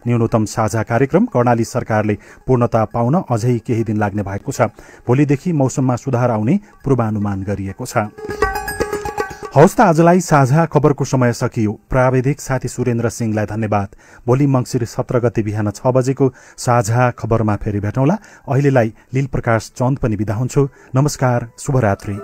न्यूनतम साझा कार्यक्रम कर्णाली सरकारले पूर्णता पाउन अझै केही दिन लाग्ने भएको छ। भोलिदेखि मौसममा सुधार आउने पूर्वानुमान गरिएको छ। हवस् त आजलाई साझा खबरको समय सकियो। प्राविधिक साथी सुरेन्द्र सिंहलाई धन्यवाद। भोलि मङ्सिर 17 गते बिहान 6 बजेको साझा खबरमा फेरि भेटौँला। अहिलेलाई लील प्रकाश चन्द पनि बिदा हुन्छु। नमस्कार, शुभरात्रि।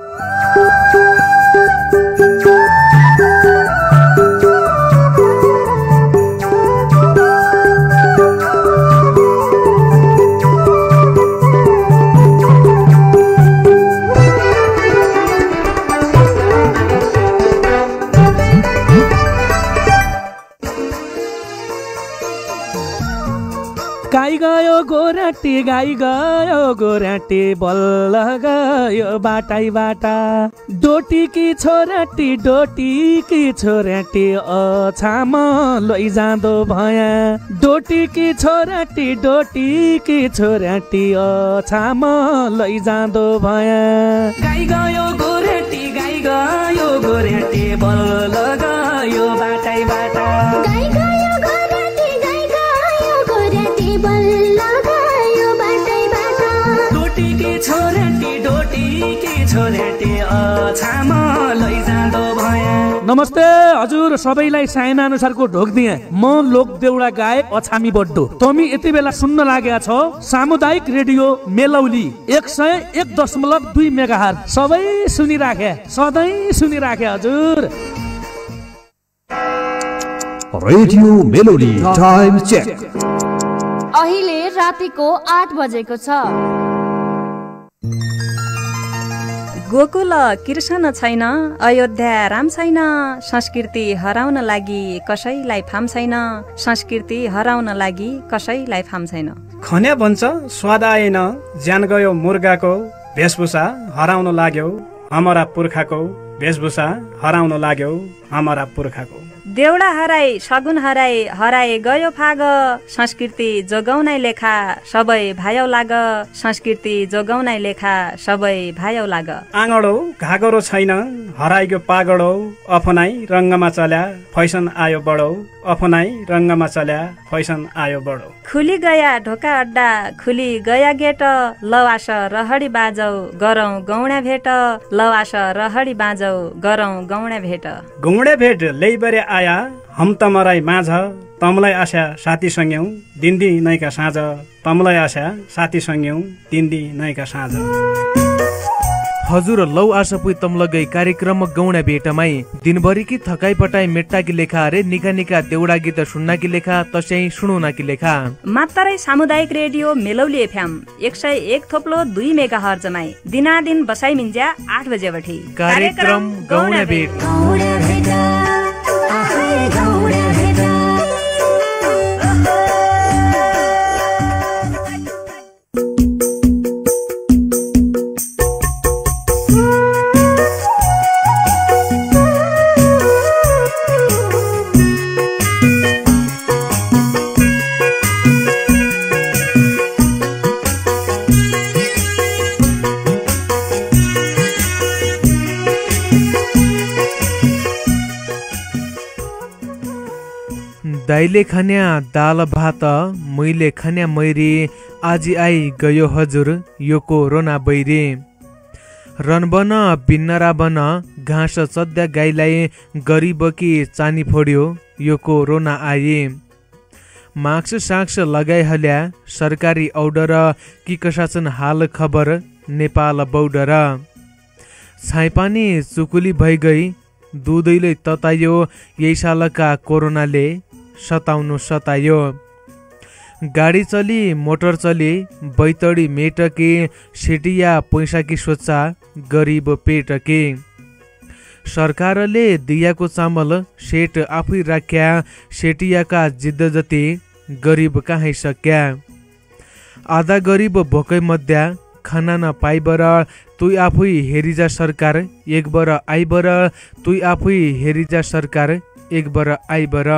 गाई गयो गोराटी, गाई गयो गोराटी, बल्ल गयो बाटाई बाटा। डोटी कि छोराटी, डोटी कि छोराटी, अछाम लैजाँदो भया। डोटी कि छोराटी, डोटी कि छोराटी, अछाम लैजाँदो भया। गाई गयो गोराटी, गाई गयो गोराटी, बल्ल गयो बाटाई बाटा। नमस्ते हजुर सबैलाई साइना अनुसारको ढोक दिए। म लोक देउडा गायक अछामी बड्डो। तमी यति बेला सुन्न लागेका छौ सामुदायिक रेडियो मेलौली 101.2 मेगाहर्ज। सबै सुनिराखे, सधैँ सुनिराखे हजुर। Radio melody time check. अहिले रातिको 8 बजेको छ। गोकुल कृष्ण छैन, अयोध्या राम छैन, संस्कृति हराउन लागि कसैलाई फाम छैन, संस्कृति हराउन लागि कसैलाई फाम छैन। खन्या भन्छ स्वाद आएन, ज्यान गयो मुर्गाको, वेशभूषा हराउन लाग्यो हाम्रा पुर्खाको, वेशभूषा हराउन लाग्यो हाम्रा पुर्खाको। देउडा हराई सगुन हराई, हराए गयो फाग, संस्कृति जोगाउनै लेखा सबै भायौ लाग, संस्कृति जोगाउनै लेखा सबै भायौ लाग। आँगडो घागरो छैन, हराइगयो पागडो, अफनाई रङ्गमा चल्या फैसन आयो बडो, अफनाई रङ्गमा चल्या फैसन आयो बडो। खुली गया ढोका अड्डा, खुली गया गेट, लवास रहडी बाजौ गरौँ गौडा भेट, लवास रहडी बाजौ गरौँ गौडा भेट। गौडा भेट ल्याइबरे आया हम तमराई माझ, तमलाई आशा साथी सँगौ दिन्दी नैका साँझ, तमलाई आशा साथी सँगौ दिन्दी नैका साँझ। हजुर लौ आशा पुई तमलगै कार्यक्रम गौडा भेटमाई दिनभरि की थकाइ पटाइ मेट्टा की लेखा रे निका निका देउडा गीत सुन्ना की लेखा तस्यै सुनुना की लेखा मात्रै सामुदायिक रेडियो मेलौली एफएम 101.2 मेगाहर्ज माई दिनादिन बसाइ मिन्ज्या 8 बजे बठी कार्यक्रम गौडा भेट। दाइले खन्या दाल भात, मैले खन्या मैरी, आज आई गयो हजुर यो कोरोना बैरी। रनबन बिन्नरा बन घाँस चद्या गाईलाई गरिबकी चानी फोड्यो यो कोरोना आए। मास्क साक्स लगाइहाल्या सरकारी औडर कि कसाछन् हाल खबर नेपाल बौडर। छाइपानी चुकुली भइगई दुधैले ततायो यही सालका कोरोनाले सताउनु सतायो। गाडी चली मोटर चली बैतडी मेटके सेटिया पैसा की सोचा गरीब पेटके। सरकारले दियाको चामल सेट आफै राख्या सेटियाका जिद्द जति गरीब कहाँ सक्या। आधा गरीब भोकै मध्या खाना नपाइबर तुई आफै हेरिजा सरकार एक बर आइबर, तुई आफै हेरिजा सरकार एक बर आइबर।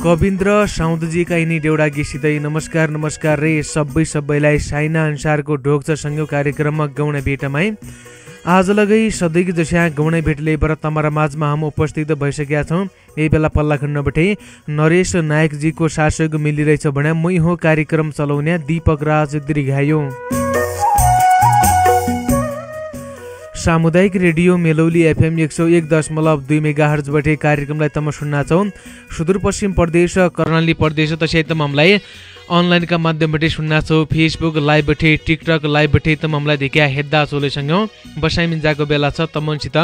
कविन्द्र साउदजीका यिनी देउडा गीसिँदै नमस्कार नमस्कार रे सबैलाई साइना अनुसारको ढोक छ सँगै कार्यक्रममा गौडा भेटमाई आज लगै सधैँकी जस्या गौणै भेटले बर तमारा माझमा हम उपस्थित भइसकेका छौँ। यही बेला पल्ला खण्डबाटै नरेश नायकजीको सहयोग मिलिरहेछ भने मै हो कार्यक्रम चलाउने दीपक राज दीर्घायु। सामुदायिक रेडियो मेलौली एफएम 101.2 मेगाहर्जबाट कार्यक्रमलाई तम सुन्ना छौ। सुदूरपश्चिम प्रदेश कर्णाली प्रदेश तसै तम हामीलाई अनलाइनका माध्यमबाट सुन्ना छौ। फेसबुक लाइभबाट टिकटक लाइभबाट तम हामीलाई देखिया हेद्दा चोलेसँग बसाइमिन्जाको बेला छ। तमनसित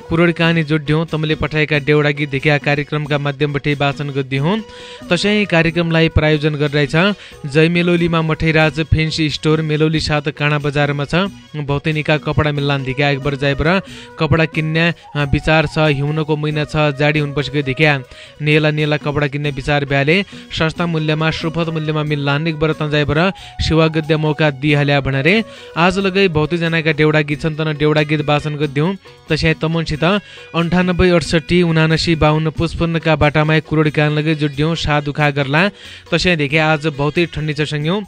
पुरोड कहानी जोड्यौँ। तमले पठाएका देउडा गीत देखिया कार्यक्रमका माध्यमबाट वाचन गरिदिउँ। तसै कार्यक्रमलाई प्रायोजन गरिरहेछ जय मेलौलीमा मठैराज फेन्सी स्टोर मेलौली 7 काँडा बजारमा छ। भौतिनिका कपडा मिल्लान देखिया एकबार जाएबर कपडा किन्ने विचार छ। हिउँनको महिना छ, जाडी हुनपछि देखिया नेला नेला कपडा किन्ने विचार भ्याले सस्ता मूल्यमा सुपथ मूल्यमा मिल्लान एकबार तन्जाएबर सेवा गद्य मौका दिइहाल्या भनेर आज लगै बहुतजनाका देउडा गीत छन् तन देउडा गीत वाचन गरिदिउँ। तसै तमनसित 98 68 79 52 55 बाटामा कुरोड कान लगै जुड्यौँ। साधुखा गर्ला तसै देखे आज बहुतै ठन्डी छ सँग्यौँ।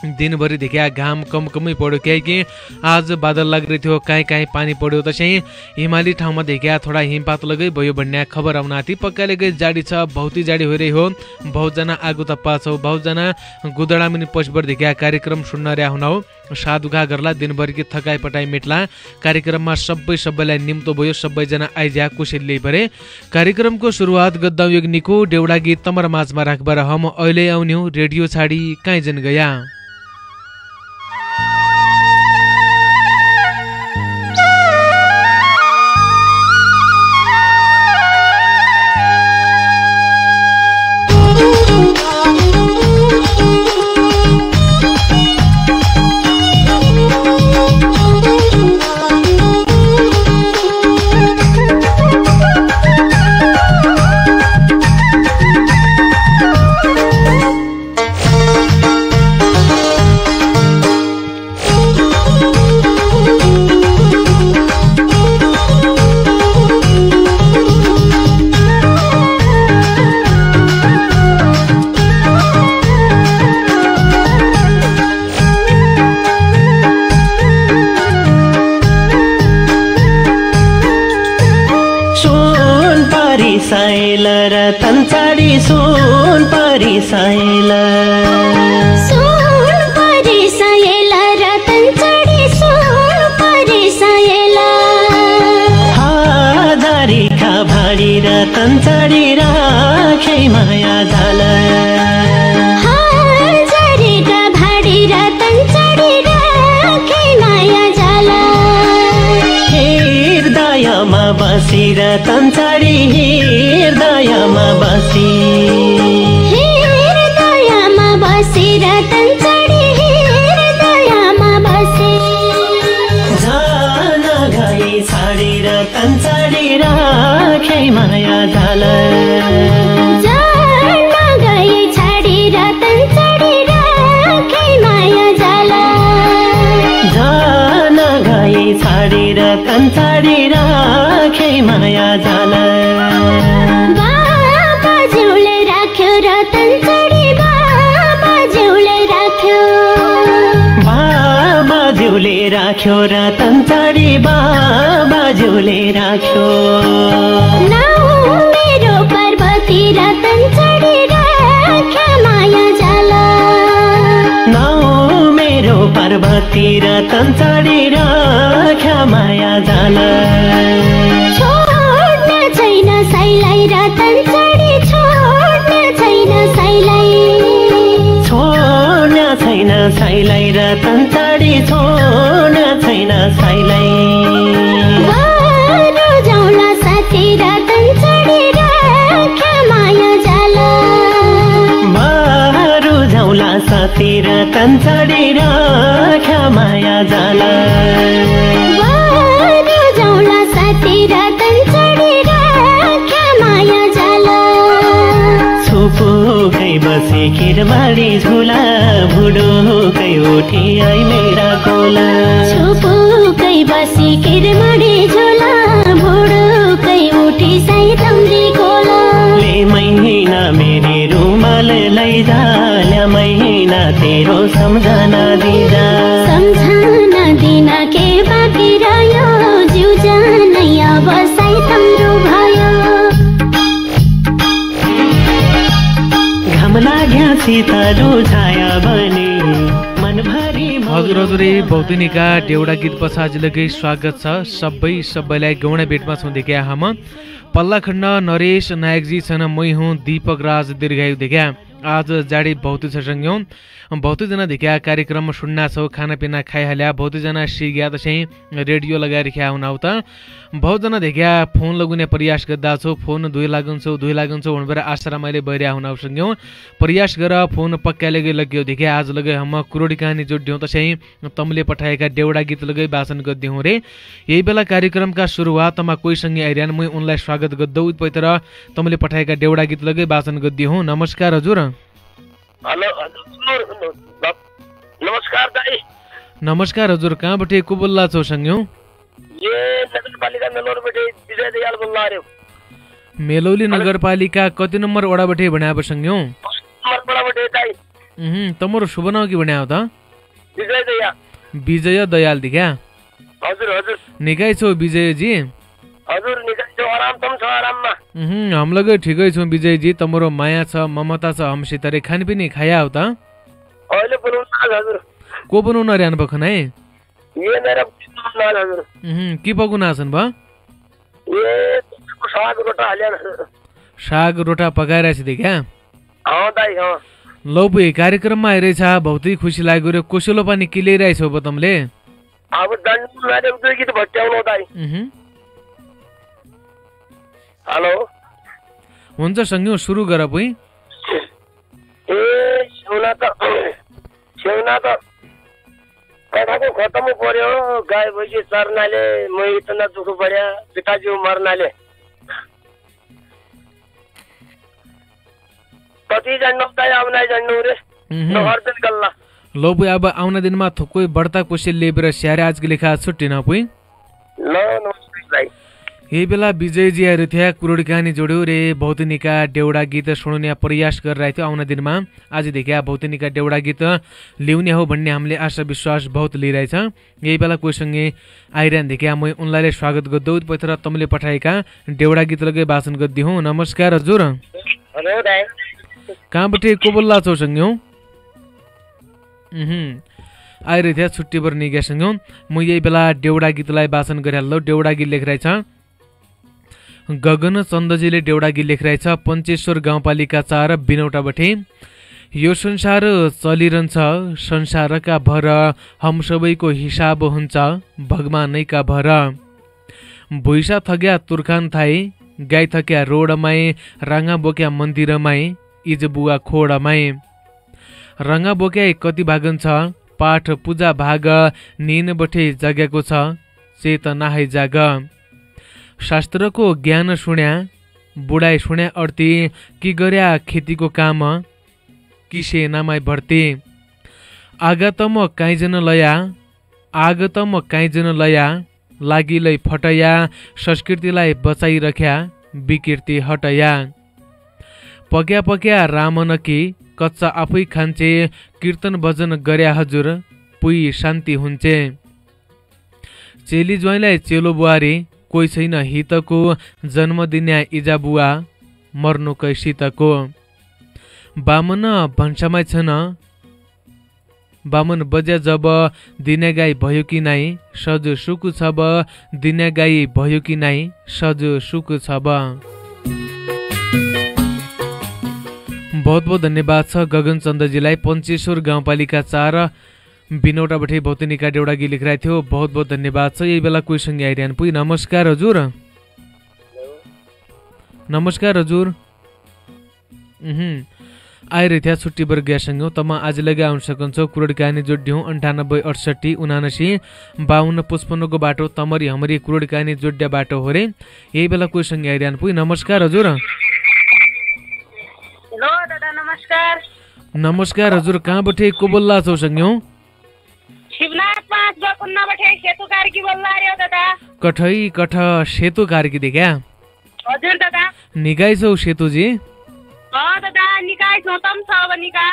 दिनभरि देखिया घाम कम पड्यो किनकि आज बादल लाग्दै थियो, काहीँ पानी पड्यो। तसै हिमाली ठाउँमा देखिया थोडा हिमपात लगै भयो भन्ने खबर आउन आँटी। पक्का लगै जाडी छ, बहुतै जाडी भइरहे हो। बहुतजना आगो तप्पा छौ, बहुतजना गुदडा मिनी पछबर देखिया कार्यक्रम सुन्न र्या हुना हो। साधुखा गर्ला दिनभरिकी थकाइ पटाइ मेट्ला। कार्यक्रममा सबैलाई निम्तो भयो। सबैजना आइज्या कुशेली भरे कार्यक्रमको सुरुवात गद्दाउ एक निको देउडा गीत तमर माझमा राखबर हम अहिले आउन्यौ रेडियो छाडी काहीँ जन गया। सुन परिसाइला रतन चढी सुन परिसाइला हादारीका भाडी रतन चढी राखे माया झाला हादारीका भाडी रतन चढी राखे माया झाला हृदयमा बसी रतन चढी हृदयमा बसी रतन चढी हृदयमा बसी जान गई छाडी रतन चढी राखे माया झाला जान गई छाडी रतन चढी राखे माया झाला जान गई छाडी रतन चढी राखे माया झाला बाबाज्यूले राख्यो रतन चढी बाबाज्यूले राख्यो रतन चढी बाबाज्यूले राख्यो नाउ मेरो पार्वती रतन चढी राख्या माया झाला नाउ मेरो पार्वती रतन चढी राख्या माया झाला छोड्न छैन साइलाई रतन चढी छोड्न छैन साइलाई छोड्न छैन साइलाई रतन चढी छोड्न छैन साइलाई बारो जाउला साथी रतन चढी राख्या माया झाला बारो जाउला साथी रतन चढी राख्या माया झाला बारो जाउला साथी रतन चढी राख्या माया झाला छुपुकै बसी खिरबाडी झुला बुढोकै उठी आई मेरा कोला छुपुकै बसी खिरबाडी झुला बुढोकै उठी साई तम्री कोला ले महीना मेरी रुमाल लैजा ले महीना तेरो सम्झना दिजा सम्झना दिना के बाँकी रह्यो शीतलो छाया बने मनभरि हजुर बौद्धिनीका देउडा गीत पछाजिलकै स्वागत छ सबैलाई गौडा बेटमा छौँ देखा हम पल्ला खण्ड नरेश नायकजी छन् मै हुँ दीपक राज दीर्घायु देखा आज जाडी बहुत छ सँग्यौँ बहुतैजना देखा कार्यक्रम सुन्ना छौ खानापिना खाइहाल्या बहुतैजना सिग्या त्यसै रेडियो लगाएर ख्या हुनाउ त बहुतजना देखा फोन लगाउने प्रयास गर्दा छौ फोन धुइ लागुन्छौ भनेर आशा मैले बहिरिया हुनाउ सँग्यौँ प्रयास गर फोन पक्का लगे लग्यो देखा आज लगे हम कुरोडी कहानी जोड्यौँ त्यसै तमले पठाएका देउडा गीत लगे वाचन गर्दियौँ रे यही बेला कार्यक्रमका सुरुवातमा कोहीसँगै आइरहन मै उनलाई स्वागत गर्दौ पैतर तमले पठाएका देउडा गीत लगे वाचन गर्दियौँ नमस्कार हजुर हेलो नमस्कार दाइ नमस्कार हजुर कहाँबाट को बोल्ला छौ सँग्यौ नगरपालिका मेलौलीबाट विजय दयाल बोल्ला रे मेलौली नगरपालिका कति नम्बर वडाबाट बनाब सँग्यौ नम्बर वडाबाट दाइ तमरो शुभ नाम के बनायो त विजय दयाल दिका हजुर निकै छौ विजय जी हजुर निकै छौ आराम तम छ आराममा हम लगे ठिकै छौ विजय जी तमरो माया छ ममता छ हमसित रे खानपिनी खाया हो त अहिले बनाउन हजुर को बनाउन र्यान बखन है ये मेरा हजुर के पकुना छन् भ ए साग रोटा हाल्या साग रोटा पकाइरा छ देखा दाइ लौ पुइ कार्यक्रममा आइरहेछ बहुतै खुसी लाग्यो रे कोसेलो पानी के ल्याइरहेछौ ब तमले अब दण्ड मारे दुई गीत भट्याउनु दाइ हेलो हुन्छ सँगै सुरु गर पुइ ए छेउना त कथाको खतम पर्यो गाई भैँसी चर्नाले मै इतना दुःख पर्या पिताजी मर्नाले कति जान्नु दाइ अब नै जान्नु रे नहर्दैन गल्ला लो पुइ अब आउने दिनमा थोकै बढ्ता कोसेल लिएर स्यारे आजको लेखा छुट्टी न पुइ ल नमस्ते दाइ यही बेला विजयजी आएर थिए कुरोडी कहानी जोड्यो रे भौतिनीका देउडा गीत सुनाउने प्रयास गरिरहेको थियो आउने दिनमा आजदेखि भौतिनीका देउडा गीत ल्याउने हो भन्ने हामीले आशा विश्वास बहुत लिइरहेछ यही बेला कोहीसँगै आइरहनेदेखि म उनलाई स्वागत गर्दौ पैतर तमले पठाएका देउडा गीत लगे वाचन गर्दिहौँ नमस्कार हजुर हेलो दाइ कहाँबाट को बोल्ला छौ सँगौ आइरहेको थिएँ छुट्टी पर निगासँगौ म यही बेला देउडा गीतलाई वाचन गरिहाल्छु देउडा गीत लेखिरहेछ गगन चन्दजीले देउडा गीत लेखिरहेछ पञ्चेश्वर गाउँपालिका 4 बिनौटाबाट यो संसार चलिरहन्छ संसारका भर हम सबैको हिसाब हुन्छ भगवानैका भर भुइसा थग्या तुर्खान थाई गाई थक्या रोडमाई राङ्गा बोक्या मन्दिरमाई इज बुवा खोडमाई रङ्गा बोक्या कति भागन छ पाठ पूजा भाग निन बठे जगेको छ चेतना है जाग शास्त्रको ज्ञान सुन्या बुढाई सुन्या अर्ती कि गर्या खेतीको काम किसे नामाई भर्ती आगतम काइजन लया लागिलै फटया संस्कृतिलाई बचाइरख्या विकृति हटया पक्या रामनकी कच्चा आफै खान्छे कीर्तन भजन गर्या हजुर पुई शान्ति हुन्छे चेली ज्वाइँलाई चेलो बुहारी कोही छैन हितको जन्म दिन्या इजा बुवा मर्नुकै शीतको बामन भन्सामै छन् बामन बज्या जब दिने गाई भयो कि नाइ सज सुक छब दिने गाई भयो कि नाइ सज सुक छब बहुत बहुत धन्यवाद छ गगन चन्दजीलाई पञ्चेश्वर गाउँपालिका 4 बिनौटाबाट भौतिनीका देउडा गीत लेखिरहेको थियो बहुत बहुत धन्यवाद छ यही बेला कोहीसँग आइरहनु पुइ नमस्कार हजुर नमस्कार हजुर आइरहेको थिएँ छुट्टी बर ग्यासँग तम आज लगे आउन सक्छौ कुरोडी कहानी जोड्यौँ 98 68 79 52 55 को बाटो तमरी हमरी कुरोडी कहानी जोड्या बाटो हो रे यही बेला कोहीसँग आइरहनु पुइ नमस्कार हजुर हेलो दादा नमस्कार नमस्कार हजुर कहाँबाट को बोल्ला छौ सँगौ शिवनाथ 5 गकुन्नाबाट सेतु कार्की बोल्ला रे दादा कठ सेतु कार्की देखा हजुर दादा निकाय छौ सेतु जी दादा निकाय छौ तम छ अब निका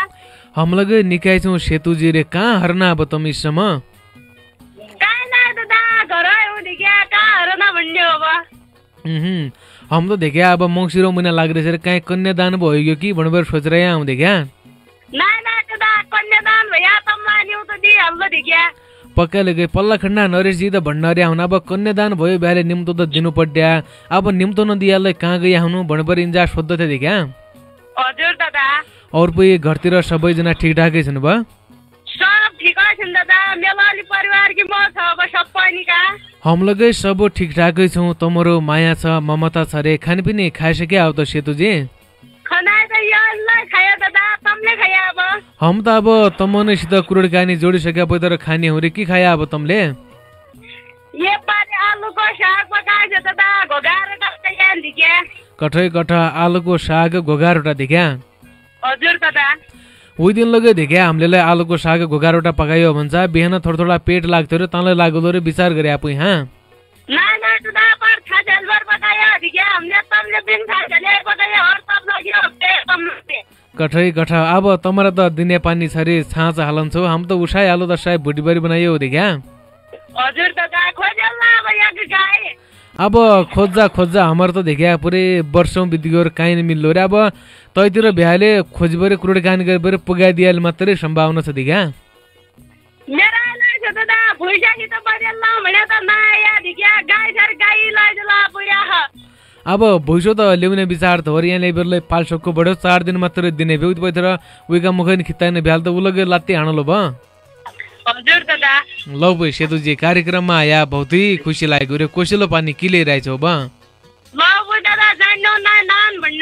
हम लगे निकाय छौ सेतु जी रे कहाँ हरना अब तम इसम काय ना दादा घर आयो देखिया कहाँ हरना भन्ने अब हम तो देखा अब मंगसिरो महिना लाग्दैछ रे कहीं कन्यादान भयो कि भनेर सोचेर यहाँ आउँ देखा कन्यादान भैया तमलाई न्यू त दिइहाल्नु दिख्या पक्काले गए पल्ला खण्डा नरेशजी त भन्नर्या हुन अब कन्यादान भयो बिहाले निम्तो त दिनु पड्या अब निम्तो नदियाले कहाँ गइया हुनु भनेर इन्जा सोध्दै थियो क्या हजुर दादा और पनि घरतिर सबैजना ठिकठाकै छन् बा सब ठिकै छन् दादा मेलाली परिवार कि म छ अब सबै नि का हम लगे सब ठिकठाकै छौँ तमरो माया छ ममता छ रे खानपिने खाइसक्या हो त सेतुजी खाना त यसलाई खायो दादा तमले खायो अब हम त अब तमनेसित कुरोडकानी जोडिसक्या पो तर खाने हो रे के खाया अब तमले ये पानी आलुको साग पकाएछ दादा घोगाएर कतै दिख्या कठै आलुको साग घोगारोटा देख्या हजुर दादा उही दिन लगे देख्या हामीले आलुको साग घोगारोटा पकायो भन्छ बिहान थोडा पेट लाग्थ्यो रे तँलाई लाग्दो रे विचार गरे आफै हाँ ना दादा पर छाजलबर पकायो दिख्या हामीले तमले बिन छाजले पकायो हर सब लाग्यो तमले कठै अब तमरा त दिने पानी छ रे छाँच हालन्छौ हम त उठाइ आलु त साय भुटीबरी बनायो देख्या हजुर दादा खोजल्ला अब यहाँ गाए अब खोज्जा हाम्रो त देख्या पुरै वर्षौं बितिगयो काहीँ न मिल्लो रे अब तैतिर भ्याले खोजबरे कुरोड कान गरेर पुगाइदियाले मात्रै सम्भावना छ देख्या मेरा लाई छ दादा भुइजा कि त बरेल्ला भने त नयाँ दिख्या गाई सर गाई लैजला पुया अब भुइसो त ल्याउने विचार त हो यहाँ लेबरले पाल्सोकको बढ्यो 4 दिन मात्रै दिने भ्यौ पैतिर उइका मुखैन खित्ताने भ्याल त उलगे लात्ती हाणलो भ हजुर दादा लौ भाइ सेतुजी कार्यक्रममा आया बहुतै खुसी लागेको रे कोसेलो पानी के ल्याइरहेछौ बा ल बुइ दादा जान्नु नान भन्न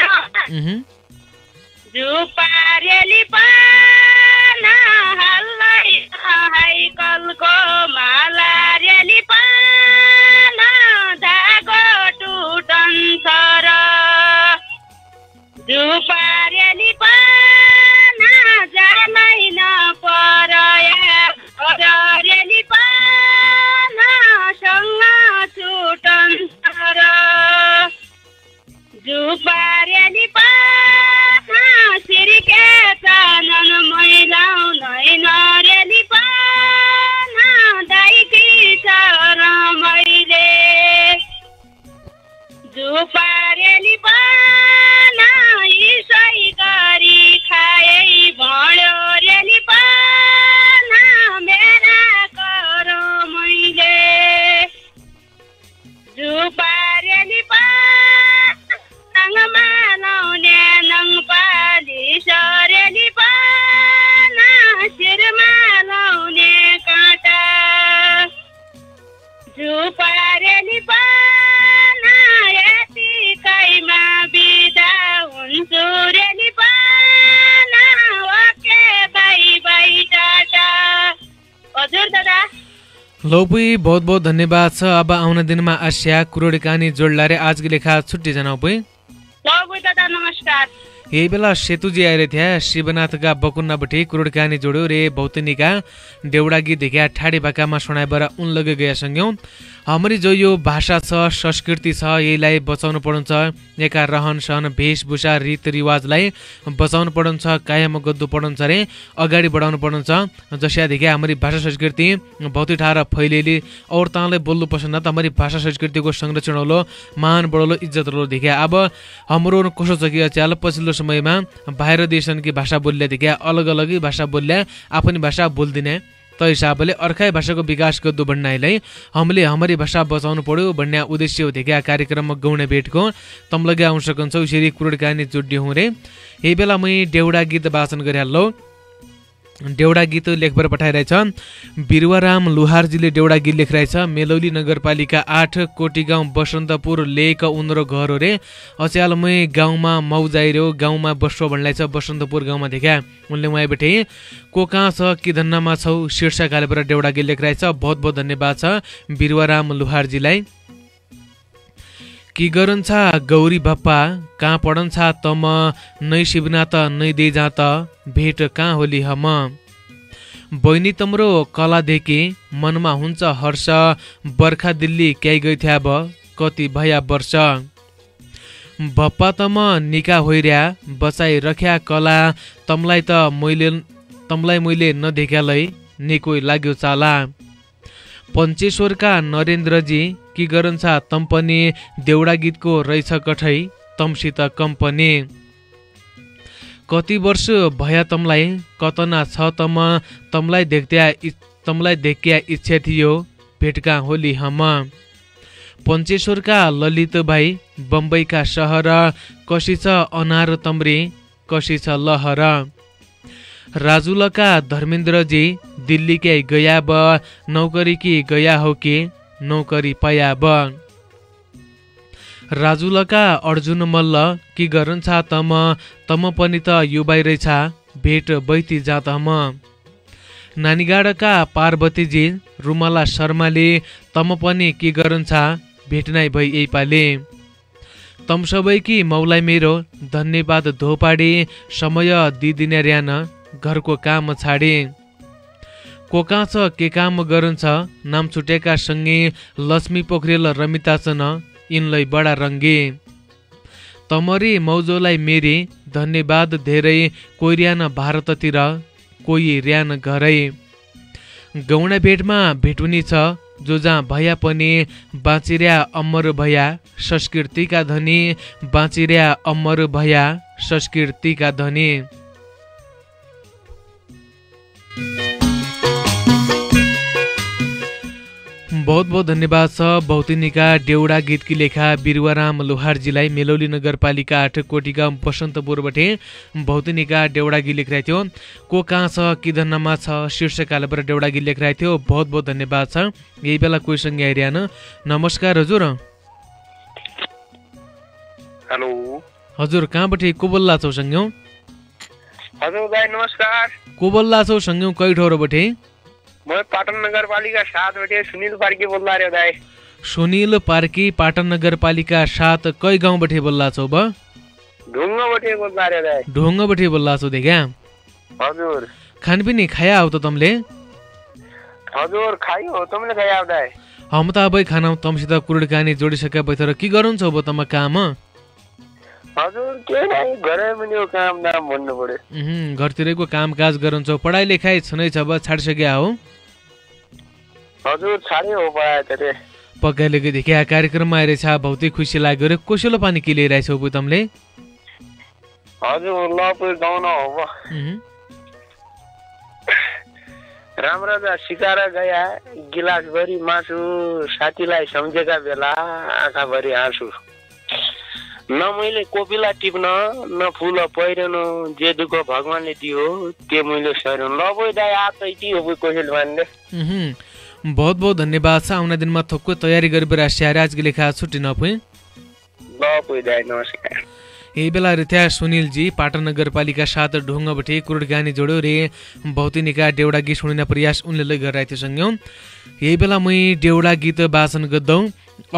जुपारेली पाना हल्लाई हाइकलको माला रेली पाना धागो टुटन्छ र जुपारेली पाना जानै नपरया रेली पाना सँग छुटन्छ र जुपारेली पाना सिरिके चानन मैलाउनै नरेली पाना दाइकी सर मैले जुपारेली पाना इसै गरी खाए भण्यो रेली पाना मेरा करो मैले जुपारेली पाना लाउने नङ पाली सरेली पाना शिरमा लाउने काँटा जुपारेली पाना यतिकैमा बिदा हुन्छु रेली पाना ओके बाई बाई टाटा हजुर दादा लौपी बहुत बहुत धन्यवाद छ अब आउने दिनमा आस्या कुरोडी कानी जोड्ला रे आजको लेखा छुट्टी जान पै दादा नमस्कार यही बेला सेतुजी आएर थिए शिवनाथका बकुन्नाबटी कुरोड कहानी जोड्यो रे भौतनिका देउडा गीत देखा ठाडी भाकामा सुनाइबर उन लगे गया सँगौ हाम्रो जो यो भाषा छ संस्कृति छ यहीलाई बचाउनु पर्छ यका रहन सहन वेशभूषा रीतिरिवाजलाई बचाउनु पर्छ कायम गर्नु पर्छ रे अगाडि बढाउनु पर्छ जसयादेखि हाम्रो भाषा संस्कृति बहुत ठाडा फैलिएली और ताँलाई बोल्नु पसन्द त हाम्रो भाषा संस्कृतिको संरक्षण होलो मान बढोलो इज्जत होलो देखा अब हाम्रो कसो छ कि अचाल पछिल्लो समयमा बाहिर देशनकी भाषा बोल्ने देखा अलग अलगै भाषा बोल्ने आफ्नै भाषा बोल्दिने त हिसाबले अर्कै भाषाको विकास गर्दो भन्नालाई हामीले हाम्रो भाषा बचाउनु पर्यो भन्ने उद्देश्य हो देखा कार्यक्रममा गाउने भेटको तमलगे आउन सक्छौ यसरी कुरोड कहानी जोड्यो हुँ रे यही बेला मै देउडा गीत वाचन गरिहाल्लो देउडा गीत लेखबर पठाइरहेछ बिरुवाराम लुहारजीले देउडा गीत लेखिरहेछ मेलौली नगरपालिका 8 कोटी गाउँ बसन्तपुर लेक उनरो घर हो रे अच्यालमै गाउँमा मौजाइरो गाउँमा बस्छौ भन्लाई छ बसन्तपुर गाउँमा देखा उनले उहाँ बैठे को कहाँ छ कि धन्नामा छौ शीर्षक हालेर देउडा गीत लेखिरहेछ बहुत बहुत धन्यवाद छ बिरुवाराम लुहारजीलाई कि गरन्छ गौरी बप्पा कहाँ पढन्छ तम नै शिवना त नै दे जा त भेट कहाँ होली हम बहिनी तम्रो कला देखे मनमा हुन्छ हर्ष बर्खा दिल्ली क्याइ गइ थ्या अब कति भया वर्ष बप्पा तम निका होइर्या बचाइ रख्या कला तमलाई मैले नदेख्यालै निकै लाग्यो चाला पञ्चेश्वरका नरेन्द्रजी कि गरन्छ तम पनि देउडा गीतको रहेछ कठै तमसित कम्पनी कति वर्ष भया तमलाई कतना छ तमलाई देख्या इच्छा थियो भेटका होली हम पञ्चेश्वरका ललित भाइ बम्बईका सहर कसी छ अनार तम्रे कसी छ लहर राजुलका धर्मेन्द्रजी दिल्लीकै गया ब नौकरी कि गया हो कि नौकरी पाया ब राजुलका अर्जुन मल्ल कि गरन्छ तम पनि त युवाई रहेछ भेट बैती जात हम नानीगाडका पार्वतीजी रुमला शर्माले तम पनि के गरन्छ भेटनाइ भई यही पाले तम सबैकी मौलाई मेरो धन्यवाद धोपाडी समय दिदिने र्यान घरको काम छाडे को कहाँ छ के काम गरन्छ नाम छुटेका सँगै लक्ष्मी पोखरेल रमिता छन् यिनलाई बडा रङ्गे तमरी मौजोलाई मेरी धन्यवाद धेरै कोइर्यान भारततिर कोही र्यान घरै गौडा भेटमा भेटुनी छ जो जहाँ भया पनि बाँचिर्या अमर भया संस्कृतिका धनी बाँचिर्या अमर भया संस्कृतिका धनी बहुत बहुत धन्यवाद छ भौतिनिका डेउडा गीतकी लेखा बिरुवाराम लोहारजीलाई मेलौली नगरपालिका 8 कोटीगाउँ बसन्तपुरबाट भौतिनिका डेउडा गीत लेखिरहेको थियो को कहाँ छ किधनमा छ शीर्षकालबाट डेउडा गीत लेखिरहेको थियो बहुत बहुत धन्यवाद छ यही बेला कोहीसँग आइरहन नमस्कार हजुर हेलो हजुर कहाँबाट को बोल्ला छौ सँगौ हजुर दाइ नमस्कार को बोल्ला छौ सँगौ कै ठौरबाट म पाटन नगरपालिका 7 बटे सुनिल पार्की बोल्दा रे दाइ सुनिल पार्की पाटन नगरपालिका 7 कै गाउँबाट बोल्ला छौ ब ढुङ्गा बटे बोल्दा रे दाइ ढुङ्गा बटे बोल्ला छौ देखा हजुर खानपिन खाया हो त तमले हजुर खायो तमले खाया हो दाइ हम त अबै खाना तमसित कुरडकानी जोडिसके बैथर के गरुन्छ अब तम काम हजुर के नै घरै पनि काम दाम भन्नु पर्यो घरतिरको कामकाज गरुन्छ पढाइ लेखाइ छनै छ अब छाडिसक्या हो हजुर छाडे हो पढाइ त पक्काले देखिया कार्यक्रममा आइरहेछ भौतिक खुसी लाग्यो रे कोसेलो पानी के लिइरहेछ हो तमले हजुर लपुर गाउन हो राम्रो त सिकाएर गया गिलासभरि मासु साथीलाई सम्झेका बेला आँखाभरि आँसु न मैले कोपिला टिप्न न फुल पहिरनु जे दुःख भगवानले दियो त्यो मैले सहेर्नु ल दाइ आतै ती हो कोसेल मान्ने बहुत बहुत धन्यवाद छ आउने दिनमा थोक्को तयारी गरेर आएर आजको लेखा छुट्टी नपुई ल दाइ नमस्कार यही बेला रित्या सुनिलजी पाटन नगरपालिका 7 ढुङ्गाबटे कुरडगानी जोड्यो रे भौतिनिका डेउडा गीत सुनिने प्रयास उनले गरिरहेको थियो सँगै यही बेला मै डेउडा गीत वाचन गर्दौ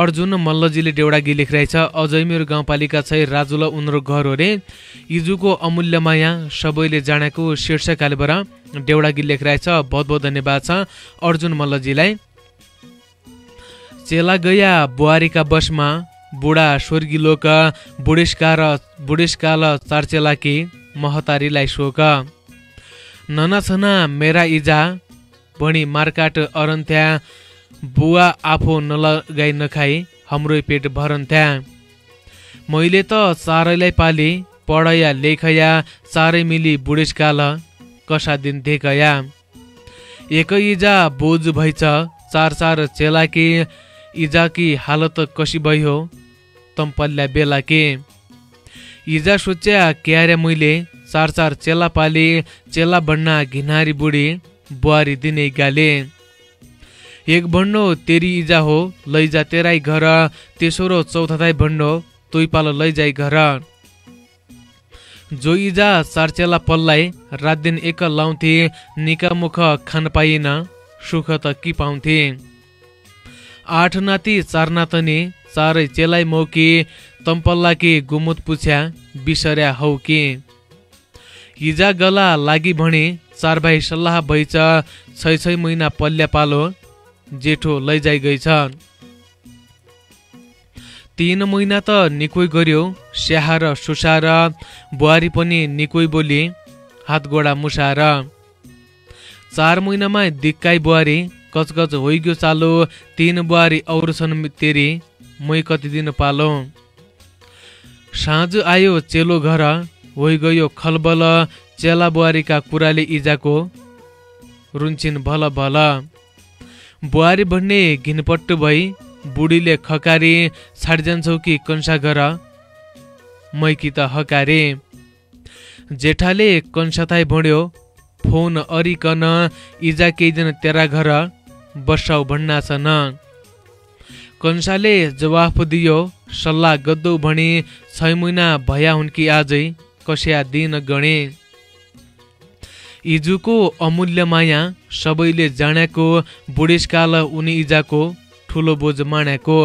अर्जुन मल्लजीले डेउडा गीत लेखिरहेछ अझै मेरो गाउँपालिका छ राजुल उनीहरू घर हो रे इजुको अमूल्य माया सबैले जानेको शीर्षकालबाट डेउडा गीत लेखिरहेछ बहुत बहुत धन्यवाद छ अर्जुन मल्लजीलाई चेला गया बुहारीका बसमा बुढा स्वर्गी लोक बुढेसकाल चारचेलाकी महतारीलाई शोक नना छना मेरा इजा भणी मार्काट अरन्थ्या बुवा आफू नलगाई नखाई हाम्रो पेट भरन्थ्या मैले त चारैलाई पाली पढया लेखया चारै मिली बुढेसकाल कसा दिन देखया एक इजा बोझ भइछ चार चेलाकी इजाकी हालत कसी भयो तम पल्ल्या बेला के इजा सोच्या क्यारे मैले चार चेला पाली चेला बन्ना घिनारी बुढी बुहारी दिने गाले एक भन्नो तेरी इजा हो लैजा तेराई घर तेस्रो चौथाई भन्नो तुई पालो लैजाई घर जो इजा चार चेला पल्लाई रात दिन एक लाउँथे निका मुख खान पाइन सुख त कि पाउँथे 8 नाति 4 नातनी चारै चेलाई मौकी तम्पल्लाकी गुमुत पुछ्या बिसर्या हौ कि हिजा गला लागि भणी 4 भाइ सल्लाह भइछ 6 महिना पल्ल्या पालो जेठो लैजाइ गइछ 3 महिना त निकोइ गर्यो स्याहार सुसार बुहारी पनि निकोइ बोली हात गोडा मुसार 4 महिनामा दिक्काई बुहारी कचकच होइग्यो चालो 3 बुहारी और छन् तेरी मै कति दिन पालो साँझ आयो चेलो घर होइ गयो खलबल चेला बुहारीका कुराले इजाको रुन्छिन् भल भल। बुहारी भन्ने घिनपट्टु भई बुढीले खकारी छाडिजान्छौ कि कन्सा घर मैकी त हकारे। जेठाले कन्साथाई भण्यो फोन अरिकन इजा केही दिन तेरा घर बसाउ भन्नाछन्। कन्साले जवाफ दियो सल्लाह गद्दौ भनी 6 महिना भया हुन् कि आजै कस्या दिन गणे। इजुको अमूल्य माया सबैले जानेको बुढेसकाल उनी इजाको ठुलो बोझ मानेको।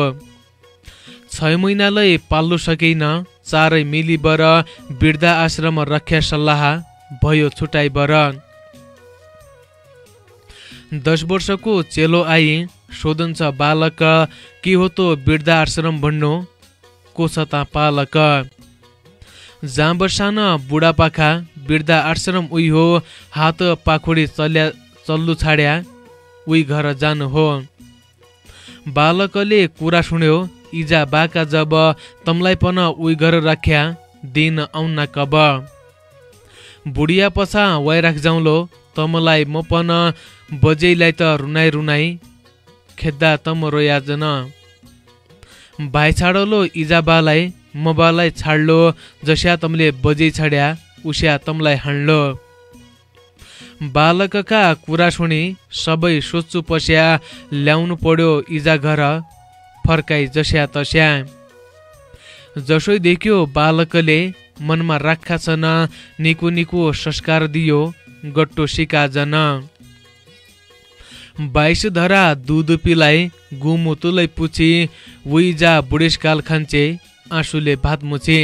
6 महिनालाई पाल्नु सकेन चारै मिलिबर वृद्धा आश्रम रख्या सल्लाह भयो छुटाइबर। 10 वर्षको चेलो आई सोधन्छ बालक के हो त वृद्धा आश्रम भन्नु को छ ता पालक। जहाँ बसान बुढापाखा वृद्धा आश्रम उही हो हात पाखुडी चल्लु छाड्या उही घर जानु हो। बालकले कुरा सुन्यो इजा बाका जब तमलाई पन उही घर राख्या दिन आउन कब। बुढिया पछा वाइ राख जाउँलो तमलाई म पन बजैलाई त रुनाई रुनाई खेद्दा तम रोयाजन। भाइ छाडलो इजा बालाई म बालाई छाड्लो जस्या तमले बजै छाड्या उस्या तमलाई हान्लो। बालकका कुरा सुनि सबै सोच्चु पस्या ल्याउनु पर्यो इजा घर फर्काई जस्या तस्या। जसै देख्यो बालकले मनमा राख्खा छन् निको निको संस्कार दियो गट्टो सिकाजन। 22 धरा दूध पिलाई गुमुतुलै पुछी उइजा बुढेसकाल खान्छे आँसुले भात मुछे।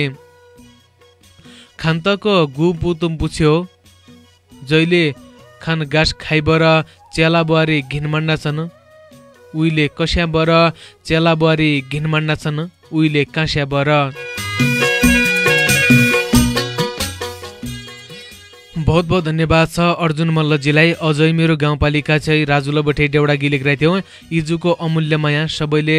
खान्तको गुपुतुम पुछ्यो जहिले खान गाँस खाइबर चेला बुहारी घिन मान्ना छन् उहिले कस्या बर चेला बुहारी घिन मान्ना छन् उहिले कास्या बर। बहुत बहुत धन्यवाद छ अर्जुन मल्लजीलाई। अझै मेरो गाउँपालिका चाहिँ राजुलबटे डेउडा गिलेक थियो इजुको अमूल्य माया सबैले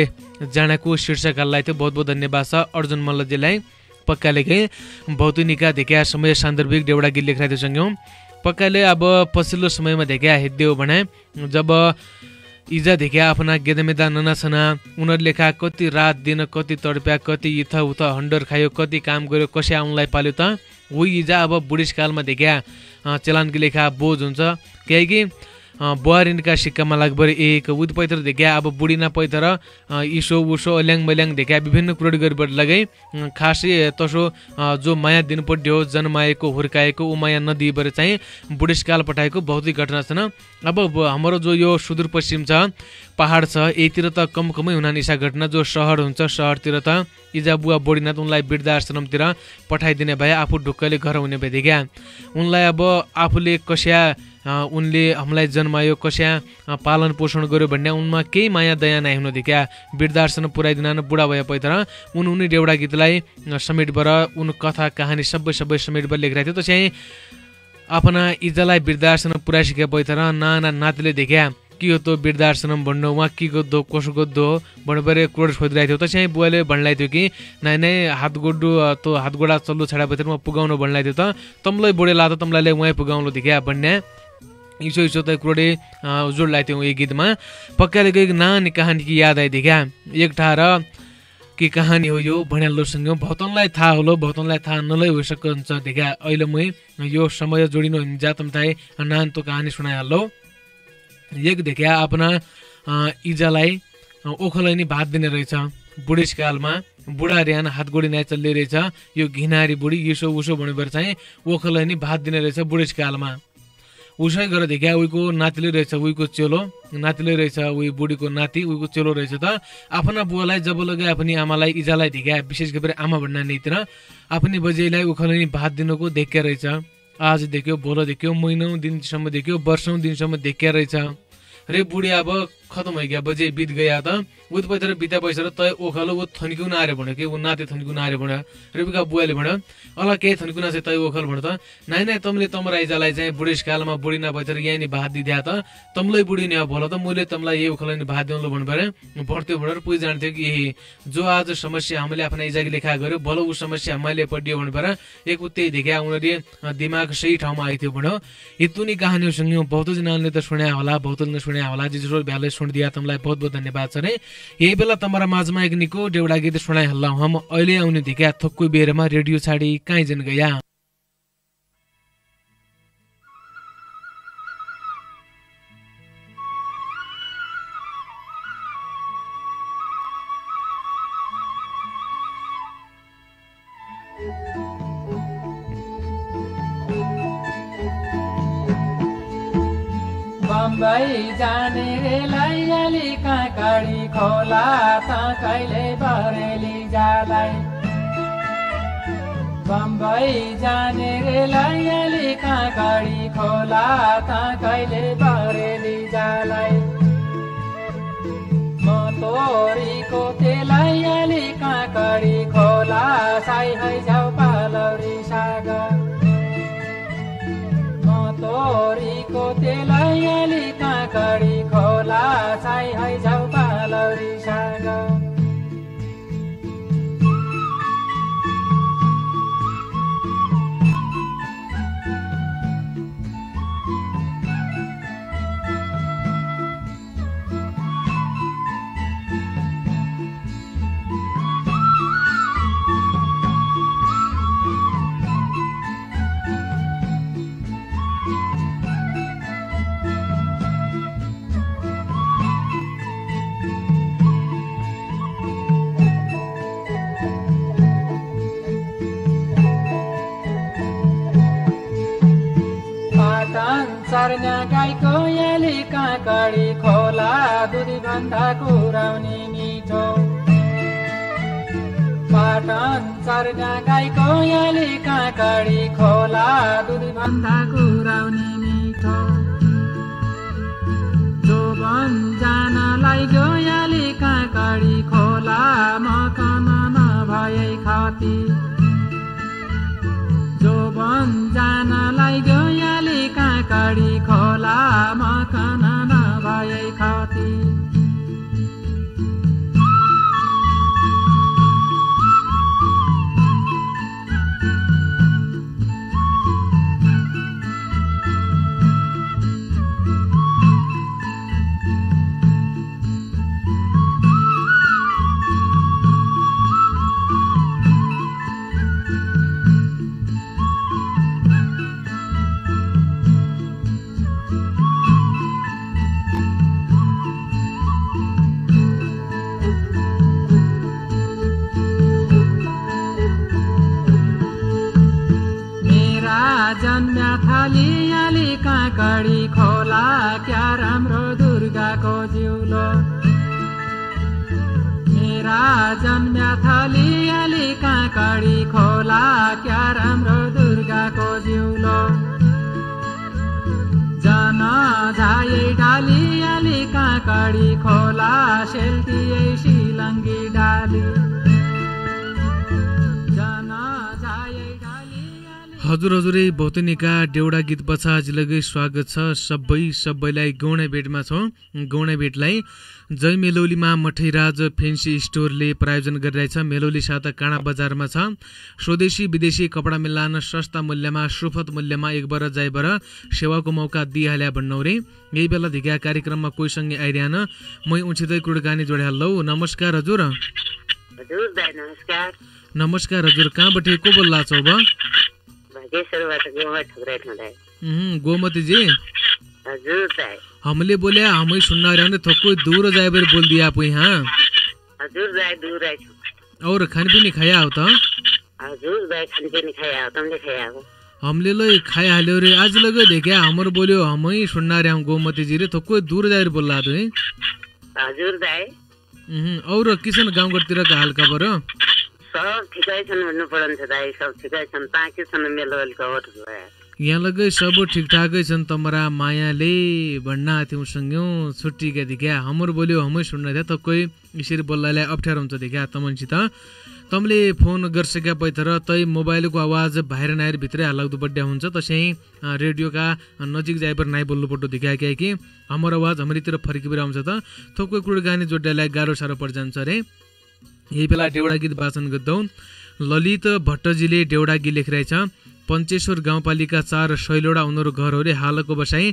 जानेको शीर्षक हाल्लाई थियो। बहुत बहुत धन्यवाद छ अर्जुन मल्लजीलाई। पक्काले गए भौतिनिका धेक्या समय सान्दर्भिक डेउडा गिलेक थियो सँगौ पक्काले अब पछिल्लो समयमा धेक्या हेद्यो भने जब इजा धेक्या आफ्ना गेदमेदा ननाछना उनीहरूले लेखा कति रात दिन कति तडप्या कति इथ उथ हन्डर खायो कति काम गर्यो कस्या उनलाई पाल्यो त उही इजा अब बुढेसकालमा देख्या चलानकी लेखा बोझ हुन्छ। किनकि बुहारीका सिक्कामा लागबर एक उद पैतर देख्या अब बुढीना पैतर इसो उसो अल्याङ मल्याङ देख्या विभिन्न कुरो गरिबाट लगाई खासै तसो जो माया दिन पर्यो जन्माएको हुर्काएको ऊ माया नदिएर चाहिँ बुढेसकाल पठाएको भौतिक घटना छन्। अब हाम्रो जो यो सुदूरपश्चिम छ पहाड छ यतिर त कम कमै हुना निसा घटना जो सहर हुन्छ सहरतिर त इजा बुवा बोडिनाथ उनलाई वृद्धा आश्रमतिर पठाइदिने भए आफू ढुक्कले घर हुने भए देख्या उनलाई अब आफूले कस्या उनले हामीलाई जन्मायो कस्या पालन पोषण गर्यो भन्ने उनमा केही माया दया नै हुन देख्या वृद्धाश्रम पुर्याइदिन बुढा भए पैतर उनी डेउडा गीतलाई समेटबर उन कथा कहानी सबै समेटबर लेखिरहेको थियो। त्यसै आफ्ना इजालाई वृद्धाश्रम पुर्याइसके पैतर नाना नातिले देख्या के हो त वृद्धाश्रम भन्नु उहाँ के गद्दो कसो गद्दो भन्ने क्रोड खोजिरहेको थियो। त्यसै बुवाले भन्लाई थियो कि नाइ नाइ हात गोड्डु त हात गोडा चल्लो छाडा पैतर म पुगाउनु भन्लाई थियो त तमलाई बोडे ला त तमलाई उहाँ पुगाउनु देख्या भन्ने इसो इसो त क्रोडे जोड लाग्थ्यो यो गीतमा पक्काले गएको नानी कहानी कि याद आइदिख्या एक ठार के कहानी हो यो भन्यालोसँग भौतनलाई थाहा होलो भौतनलाई थाहा नलै होइसक्छ देख्या अहिले मै यो समय जोडिनु जातम थाइ नान तो कहानी सुनाइहाल्लो। एक देख्या आफ्ना इजालाई ओखलै नि भात दिने रहेछ बुढेसकालमा बुढा र्यान हात गोडी नाइ चल्ने रहेछ यो घिनारी बुढी यसो उसो भनेर चाहिँ ओखलै नि भात दिने रहेछ बुढेसकालमा। उसै गरेर देख्या उहीको नातिले रहेछ उहीको चेलो नातिले रहेछ उही बुढीको नाति उहीको चेलो रहेछ त आफ्ना बुवालाई जब लगे आफ्नी आमालाई इजालाई देख्या विशेष गरी आमा भन्ने नीतिर आफ्नी बजेलाई उखलै नि भात दिनुको देख्या रहेछ। आज देख्यो भोलो देख्यो महिनौं दिनसम्म देख्यो वर्षौं दिनसम्म देख्या रहेछ रे बुढी अब खत्म हो गया बजे बीत गया त उत पैतर बिता पैसा तय ओखलो उ थन्किउन आरे भन्यो के उ नाते थन्किउन आरे भन्यो रेबिका बुवाले भन्यो अला के थन्किउन चाहिँ तय ओखल भन्यो त नाइ तमले तमराइजालाई चाहिँ बुढेसकालमा बुढी न पैतर यहाँ नि भात दिद्या त तमलाई बुढी नि भलो त मैले तमलाई यही ओखल नि भात दिउलो भन्नु पर्यो पढ्थ्यो भनेर पुइ जान्थ्यो कि यही जो आज समस्या हामीले आफ्ना इजागी लेखा गर्यो भलो उ समस्या मैले पढ्यो भन्नु पर्यो एक उतै देखा उनीहरुले दिमाग सही ठाउँमा आइथ्यो भन्यो इतुनी कहानी सुन्यौ बहुत जनाले त सुन्या होला बहुत जनाले सुन्या होला जिजरो भ्याले सुनिदिया तमलाई बहुत बहुत धन्यवाद छ रे यही बेला तमरा माझमा एक निको देउडा गीत सुनाइ हल्ला हम अहिले आउने धिका थोक्कै बेरमा रेडियो छाडी काई जन गया बम्बई जाने रे लैयाली काँकडी खोला त कहिले बरेली जालाई बम्बई जाने रे लैयाली काँकडी खोला त कहिले बरेली जालाई म तोरीको तेलैयाली काँकडी खोला साई है जाउ पालौरी सागर तोरीको तेलैयाली काँकडी खोला साई है जाउ पालौरी सागर सर्न्या गाईको याली काँकडी खोला दुधी भन्दा कुराउने मिठो पाटन सर्न्या गाईको याली काँकडी खोला दुधी भन्दा कुराउने मिठो जोबन जानलाई गयाली काँकडी खोला मकन नभए खती जोबन जानलाई गयाली काँकडी खोला मकन नभए खती जन्म्या थालियाली काँकडी खोला क्या राम्रो दुर्गाको जिउलो मेरा जन्म्या थालियाली काँकडी खोला क्या राम्रो दुर्गाको जिउलो जन झायै डालियाली काँकडी खोला सेल्तियै शिलङ्गी डाली हजुरै बहुतनिका देउडा गीत पछा जिलगै स्वागत छ सबैलाई गौडा भेटमा छौँ गौडा भेटलाई जय मेलौलीमा मठैराज फेन्सी स्टोरले प्रायोजन गरिरहेछ मेलौली साता काँडा बजारमा छ स्वदेशी विदेशी कपडा मिलान सस्ता मूल्यमा सुपथ मूल्यमा एक बर जाइबर सेवाको मौका दिइहाल्या भन्नौ रे यही बेला धिका कार्यक्रममा कोहीसँग आइरहन मै उछिँदै कुराकानी जोडे हल्लो नमस्कार हजुर नमस्कार हजुर कहाँबाट को बोल्ला छौ बा गोमती जी हमले बोले हम सुनना रहे थोको दूर जाए बार बोल दिया आप यहाँ हजुर जाए दूर है और खान पीने खाया होता हजुर जाए खान पीने खाया तुमले खाया हो हमले लो खाया हाल्यो रे आज लगे देखे हमर बोल्यो हम ही सुनना रहे हम गोमती जी रे थोको दूर जाए बोल रहा तू हजुर जाए और किसन गाउँ घरतिर का हाल खबर सब ठिकै छन् भन्नु पर्छ दाइ सब ठिकै छन् ताकि छन् मेलोलको ओठ भयो यहाँ लगे सब ठिकठाकै छन् तमरा मायाले भन्न थियौँ सँगौ छुट्टी क्या देखिया हमर बोल्यो हमै सुन्न थियो त कोही यसरी बोल्लाले अप्ठ्यारो हुन्छ देखिया तमनसित तमले फोन गरिसक्या पैथर तै मोबाइलको आवाज बाहिर नआएर भित्रै हालाउँदो बड्या हुन्छ तसै रेडियोका नजिक जाइपर नाइ बोल्नु पर्दो देखिया कि हाम्रो आवाज हाम्रोतिर फर्किएर आउँछ त थोकै कुराकानी जोड्यालाई गाह्रो साह्रो पर् जान्छ रे यही बेला देउडा गीत वाचन गर्दौ ललित भट्टजीले देउडा गीत लेखिरहेछ पञ्चेश्वर गाउँपालिका 4 शैलोडा उनीहरू घर हो रे हालको बसाई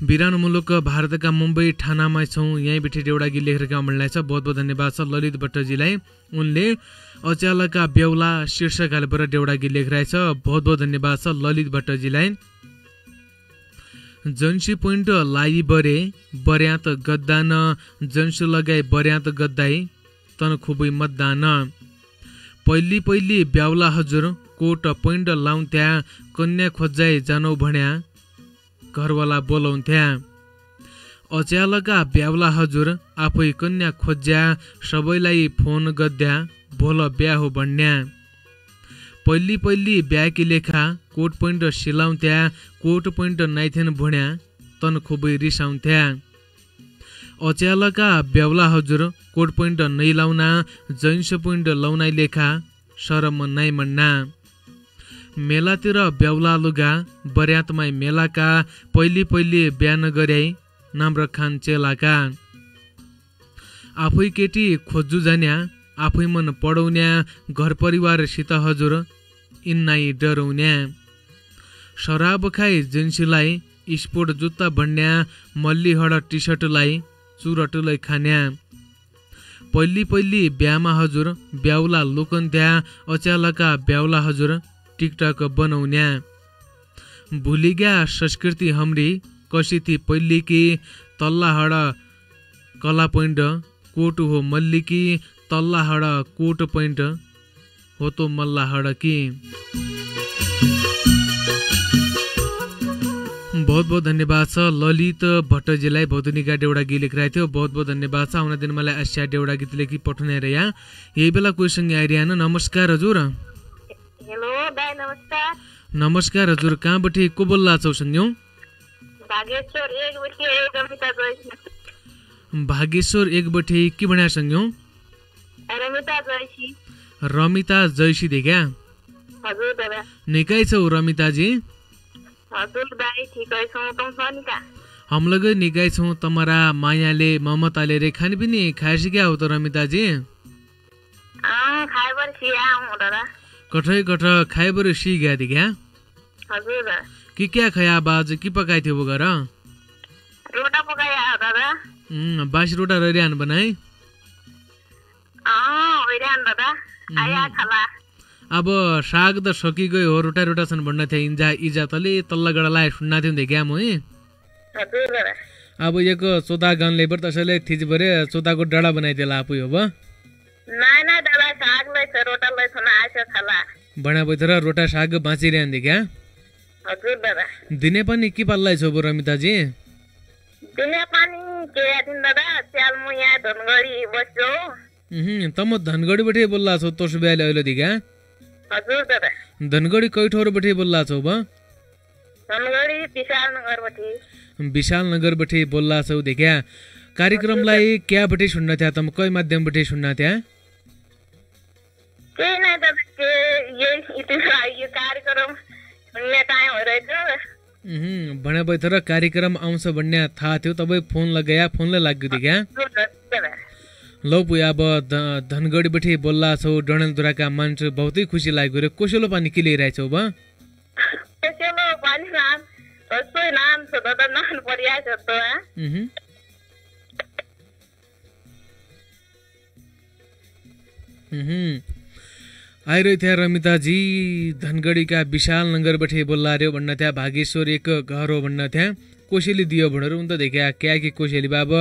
बिरानो मुलुक भारतका मुम्बई ठानामा छौँ यहीँ बिठी देउडा गीत लेखेर गाउँलाई छ बहुत बहुत धन्यवाद छ ललित भट्टजीलाई उनले अच्यालका बेउला शीर्षक हालेर देउडा गीत लेखिरहेछ बहुत बहुत धन्यवाद छ ललित भट्टजीलाई जन्सी पोइन्ट लाई बरे बर्यात गद्दान जन्सु लगाई बर्यात गद्दाई तन खुबै मतदान पहिली ब्याउला हजुर कोट पोइन्ट लाउँथ्या कन्या खोज्जाई जानौ भन्या घरवाला बोलाउँथ्या अच्यालका ब्याउला हजुर आफै कन्या खोज्या सबैलाई फोन गद्या भोल ब्या हो भन्या पहिली ब्याकी लेखा कोट पोइन्ट सिलाउँथ्या कोट पोइन्ट नाइथेन भन्या तन खुबै रिसाउँथ्या अच्यालका ब्याउला हजुर कोट पोइन्ट नै लाउना जैन्स पोइन्ट लाउनाइ लेखा शरम नाइ मन्ना मेलातिर ब्याउला लुगा बर्यातमाई मेलाका पहिली बिहान गर्याई नाम रखान चेलाका आफै केटी खोज्जु जान्या आफै मन पढाउन्या घर परिवारसित हजुर इन्नाई डराउन्या शराब खाई जिन्सीलाई स्पोर्ट जुत्ता भन्या मल्लीहड टी सर्टलाई चुरटुलाई खान्या पहिली बिहामा हजुर ब्याउला लुकन्थ्या अच्यालका ब्याउला हजुर टिकटक बनाउन्या भुलिग्या संस्कृति हाम्री कसी थी पहिली की तल्ला हड कला पोइन्ट कोट हो मल्ली की तल्ला हड कोट पोइन्ट हो तो मल्ला हड की बहुत बहुत धन्यवाद छ ललित भट्टजीलाई भौतनिका देउडा गीत लेखिरहेको थियो बहुत बहुत धन्यवाद छ आउने दिन मलाई आस्या देउडा गीत लेखी पठाउने र यहाँ यही बेला कोहीसँग आइरहनु नमस्कार हजुर हेलो दाइ नमस्कार नमस्कार हजुर कहाँबाट को बोल्ला छौ संज्ञौ भागेश्वर 1 बटे रमिता जयसी भागेश्वर 1 बटे के भन्या संज्ञौ रमिता जयसी देखा हजुर दादा निकै छौ रमिताजी हजुर दाइ ठिकै छौ तम छनि का हम लोग निकै छौ तमरा मायाले ममताले रे खान पनि खाइसक्या हो त रमिताजी खाइबर सिया हूं दादा कठ खाइबर सी गया दिख्या हजुर कि क्या खया बाज कि पकाइ थियो गर रोटा पकाया दादा बासी रोटा रहिरहन बनाइ होइरहन दादा आया खला अब साग त सकी गयो हो रोटा छन् भन्न थियो इजा तले तल्ला गडलाई सुन्ना थियो देख्या म हजुर दादा अब यको चोदा गन लेबर तसले थिज भरे चोदाको डाडा बनाइदेला आफै हो ब नाइ दादा साग लै छ रोटा लै छ ना आछ खला बना बैथरा रोटा साग बाँचिरहन देख्या हजुर दादा दिने पनि के पाल्लाई छ बो रमिताजी दिने पनि के दिन दादा चाल म यहाँ धनगढी बस्यो तम धनगढीबाटै बोल्ला छौ तोस बेले अहिले दिख्या हजुर दादा धनगढी कै ठौरबाटै बोल्ला छौ ब धनगढी विशाल नगरबाटै बोल्ला छौ देख्या कार्यक्रमलाई क्याबाटै सुन्न थ्या तम कै माध्यमबाटै सुन्न थ्या के नै दादा के यो कार्यक्रम सुन्ने टाइम भइरहेछ भने बैथर कार्यक्रम आउँछ भन्ने थाहा थियो तपाईँ फोन लगाया फोनले लाग्यो देख्या लौ पुया अब धनगढीबाटै बोल्ला छौ डणेलधुराका मान्छे बहुतै खुसी लाग्यो रे कोसेलो पानी के ल्याइरहेछौ बा कोसेलो पानी नाम सबै नाम छ दादा नाम परिया छ त आइरहे थिया रमिताजी धनगढीका विशाल नगरबाटै बोल्ला रे भन्न थ्या भागेश्वर 1 घर हो भन्न थ्या कोसेली दियो भनेर उन त देख्या क्या कि कोसेली बाबा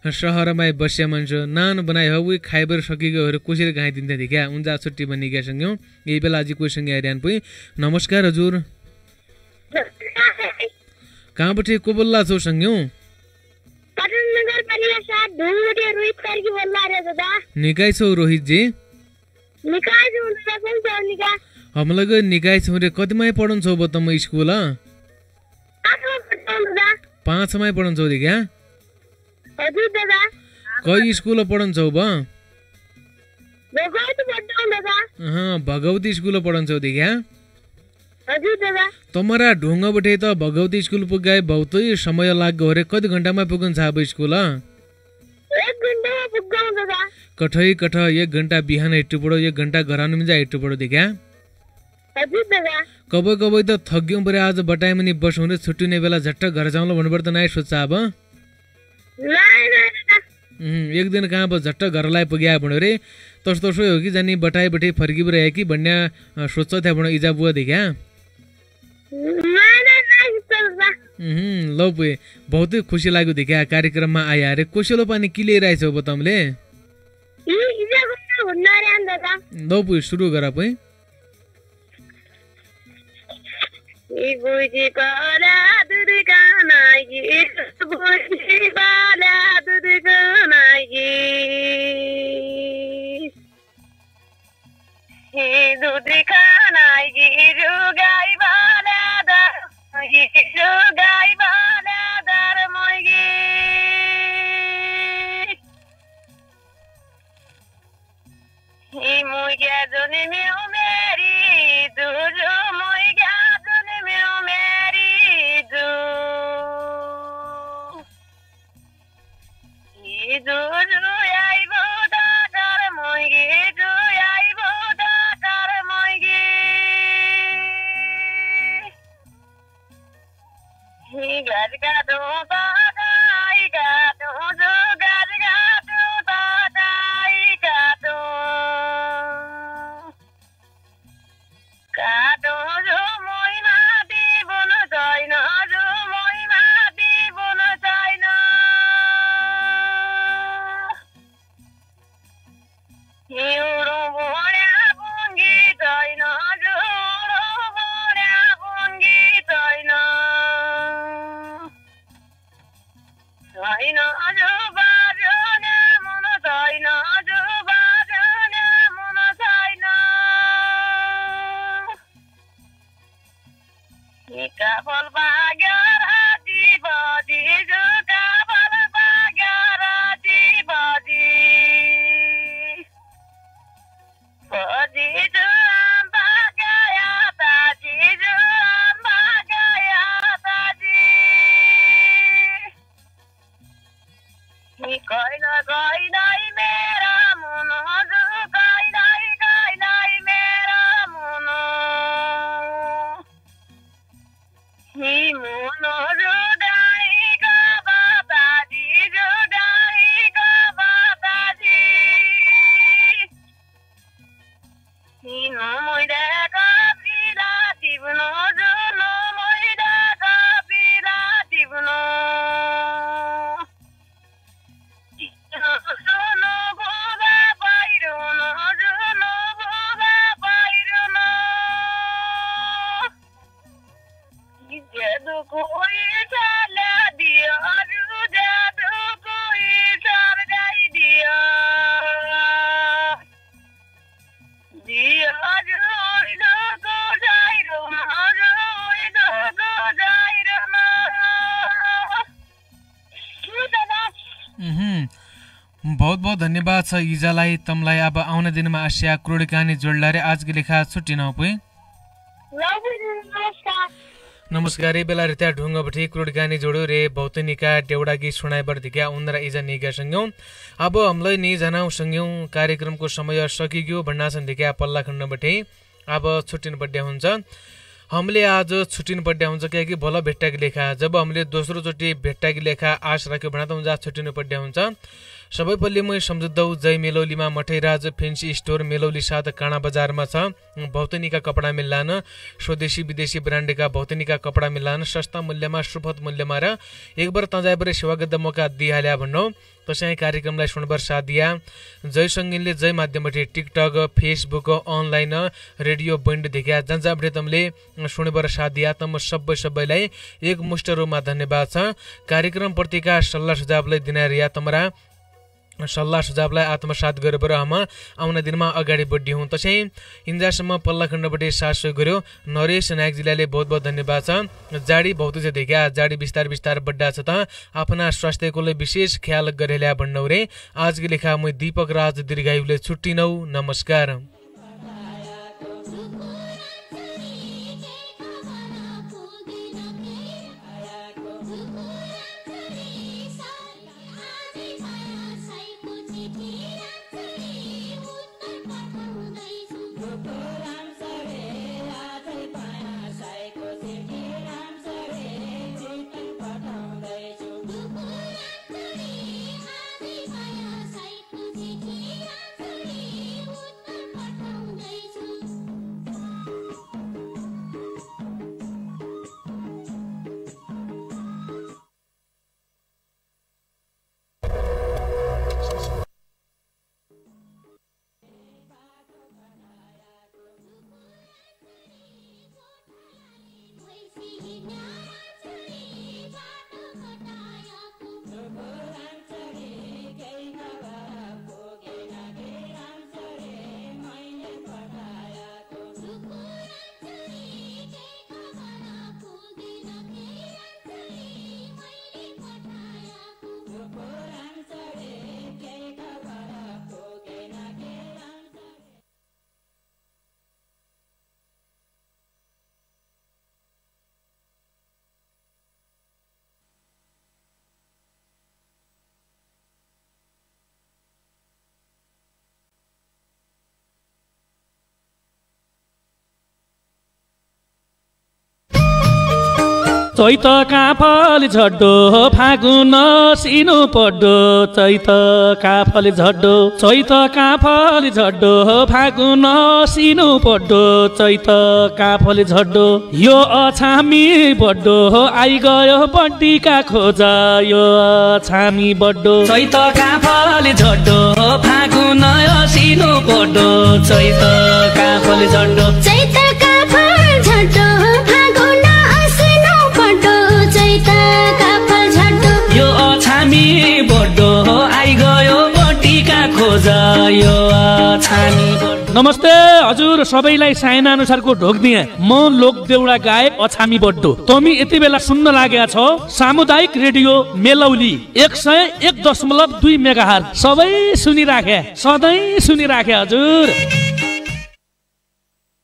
शहरमा बस्या मान्छे नान बनाइ हो उही खाइबर सकिगयो कोसेर गाइदिन्थ्यो देखिया उन्जा छुट्टी बनी गएसँग यही बेला आज कोहीसँग आइरहन पै नमस्कार हजुर कहाँबाट को बोल्ला छौ संज्ञौ निकै छौ रोहित जी हमलाई निकाय छौ रे कतिमै पढन्छौ ब तम स्कुल 5 मै पढन्छौ दि क्या हजुर दादा कई स्कुल पढन्छौ ब भगवती पढ्छौ दादा भगवती स्कुल पढन्छौ दि क्या हजुर दादा तमरा ढुङ्गा बटे त भगवती स्कुल पुगाए बहुतै समय लाग्यो रे कति घण्टामा पुगन्छ अब स्कुल 1 घण्टामा पुग्छौ दादा कठै कठ 1 घण्टा बिहान हिट्टु पडो 1 घण्टा घरानु मिजा हिट्टु पडो दि क्या हजुर दादा कबै कबै त थग्यौं परे आज बटाइ मनि बसौँ रे छुट्टिने बेला झट्ट घर जाउँला भन्नु पर्दा नाइ सोच्छ अब एक दिन कहाँ अब झट्ट घरलाई पुग्या भन्यो रे तस्तो हो कि जानी बटाइ बटे फर्की रहे कि भन्ने सोच्छ त्यहाँ भन्यो इजा बुवा देखा लौ पुए बहुतै खुसी लाग्यो देखा कार्यक्रममा आया रे कोसेलो पानी के लिइरहेछौ अब तमले लौ पुए सुरु गर पुए बुझी पाला दूध खानागी बुझी पाला दूध खानागी दूध खानागी रुगाई बाला दर रुगाई बाला दर मोगी मुझे जुनी में मेरी दूध मुझे बहुत बहुत धन्यवाद छ इजालाई तमलाई अब आउने दिनमा आशिया क्रोडी कहानी जोड्ला रे आज की लेखा छुट्टी नपुई नमस्कार बेला रित्या ढुङ्गा बठी क्रोडी कहानी जोड्यो रे बहुतनिका डेउडागी सुनाइबर दिक्या उनरा इजा निगा संग्यौ अब हमलाई नि जनाउ संग्यौ कार्यक्रमको समय सकिग्यो भन्नासन दिक्या पल्ला खण्ड बठी अब छुट्टिन पड्या हुन्छ हामीले आज छुट्टिन पड्या हुन्छ किनकि भल भेट्टाकी लेखा जब हामीले दोस्रो चोटि भेट्टाकी लेखा आश राख्यो भने त हुन्छ छुट्टिनु पड्या हुन्छ सबै पल्ले म सम्झुदौ जय मेलौलीमा मठैराज फेन्सी स्टोर मेलौली साथ काँडा बजारमा छ भौतनिका कपडा मिल्लान स्वदेशी विदेशी ब्रान्डका भौतनिका कपडा मिल्लान सस्ता मूल्यमा सुपथ मूल्यमा र एकबार तजाइबर सेवा गर्दा मौका दिइहाल्या भन्नु त्यसै कार्यक्रमलाई सुनबर साथ दिया जय सङ्गीनले जय माध्यमबाट TikTok Facebook online radio bond देखिया जन्जाबडे तमले सुनबर साथ दिया तम सबैलाई एक मुष्ट रूपमा धन्यवाद छ कार्यक्रम प्रतिका सल्लाह सुझावलाई दिना रिया तमरा सल्लाह सुझावलाई आत्मसात गरेर हम आउने दिनमा अगाडि बढ्यौँ। तसै इन्जासम्म पल्ला खण्डबाट साथ सहयोग गर्यो नरेश नायक जिल्लाले बहुत बहुत धन्यवाद छ। जाडी बहुत छ देखा जाडी बिस्तार बिस्तार बड्डा छ त आफ्ना स्वास्थ्यको विशेष ख्याल गरेला भन्नु रे। आजको लेखा म दीपक राज दीर्घायुले छुट्टिनौ। नमस्कार। चैत काफल झड्डो फागुन सिनो पड्डो चैत काफल झड्डो चैत काफल झड्डो फागुन सिनो पड्डो चैत काफल झड्डो यो अछामी बड्डो आई गयो बड्डीका खोजा यो अछामी बड्डो चैत काफल झड्डो फागुन सिनो पड्डो चैत काफल झड्डो चैत काफल झड्डो फागुन सिनो पड्डो चैत काफल झड्डो यो अछामी बड्डो आई गयो बड्डीका खोजा यो अछामी बड्डो। नमस्ते हजुर सबैलाई साइना अनुसारको ढोक दिए। म लोकदेउडा गायक अछामी बड्डो। तमी यति बेला सुन्न लागेका छौ सामुदायिक रेडियो मेलौली 101.2 मेगाहर्ज। सबै सुनिराखे सधैँ सुनिराखे हजुर।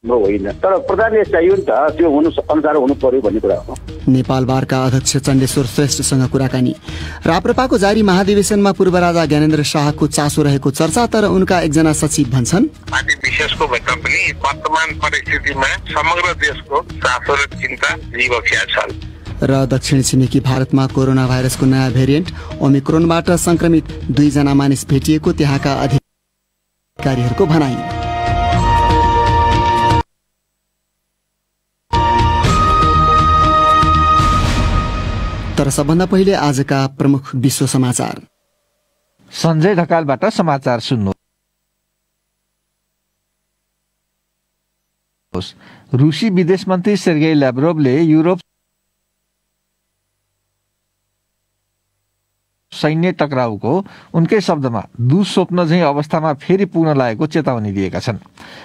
होइन तर प्रधानले चाहियो नि त त्यो हुनु अनुसार हुनु पर्यो भन्ने कुरा हो। नेपाल बारका अध्यक्ष चण्डेश्वर श्रेष्ठसँग कुराकानी। राप्रपाको जारी महाधिवेशनमा पूर्व राजा ज्ञानेन्द्र शाहको चासो रहेको चर्चा, तर उनका एकजना सचिव भन्छन् पार्टी विशेषको भन्दा पनि वर्तमान परिस्थितिमा समग्र देशको चासो र चिन्ता जीवख्या छन्। र दक्षिण छिमेकी भारतमा कोरोना भाइरसको नयाँ भेरिएन्ट ओमिक्रोनबाट संक्रमित 2 जना मानिस भेटिएको त्यहाँका अधिकारीहरूको भनाइ। तर सबभन्दा पहिले आजका प्रमुख विश्व समाचार। सञ्जय ढकालबाट समाचार सुन्नु। रुसी विदेश मन्त्री सेर्गेई ल्याभ्रोभले युरोप सैन्य टकराउको उनकै शब्दमा दुस्वप्न झैं अवस्थामा फेरि पुग्न लागेको चेतावनी दिएका छन्।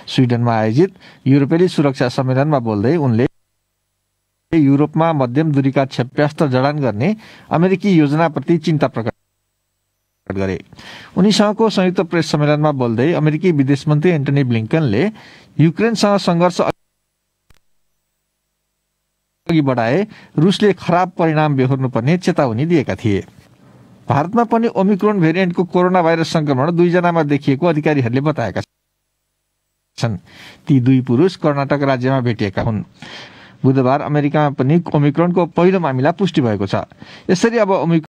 स्विडेनमा आयोजित युरोपेली सुरक्षा सम्मेलनमा बोल्दै उनले युरोपमा मध्यम दूरीका क्षेप्यास्त्र जडान गर्ने अमेरिकी योजनाप्रति चिन्ता प्रकट गरे। उनीसँगको संयुक्त प्रेस सम्मेलनमा बोल्दै अमेरिकी विदेश मन्त्री एन्टनी ब्लिङ्कनले युक्रेनसँग सङ्घर्ष अघि बढाए रुसले खराब परिणाम बेहोर्नुपर्ने चेतावनी दिएका थिए। भारतमा पनि ओमिक्रोन भेरिएन्टको कोरोना भाइरस संक्रमण 2 जनामा देखिएको अधिकारीहरूले बताएका छन्। ती 2 पुरुष कर्नाटक राज्यमा भेटिएका हुन्। बुधबार अमेरिकामा पनि ओमिक्रोनको पहिलो मामिला पुष्टि भएको छ। यसरी अब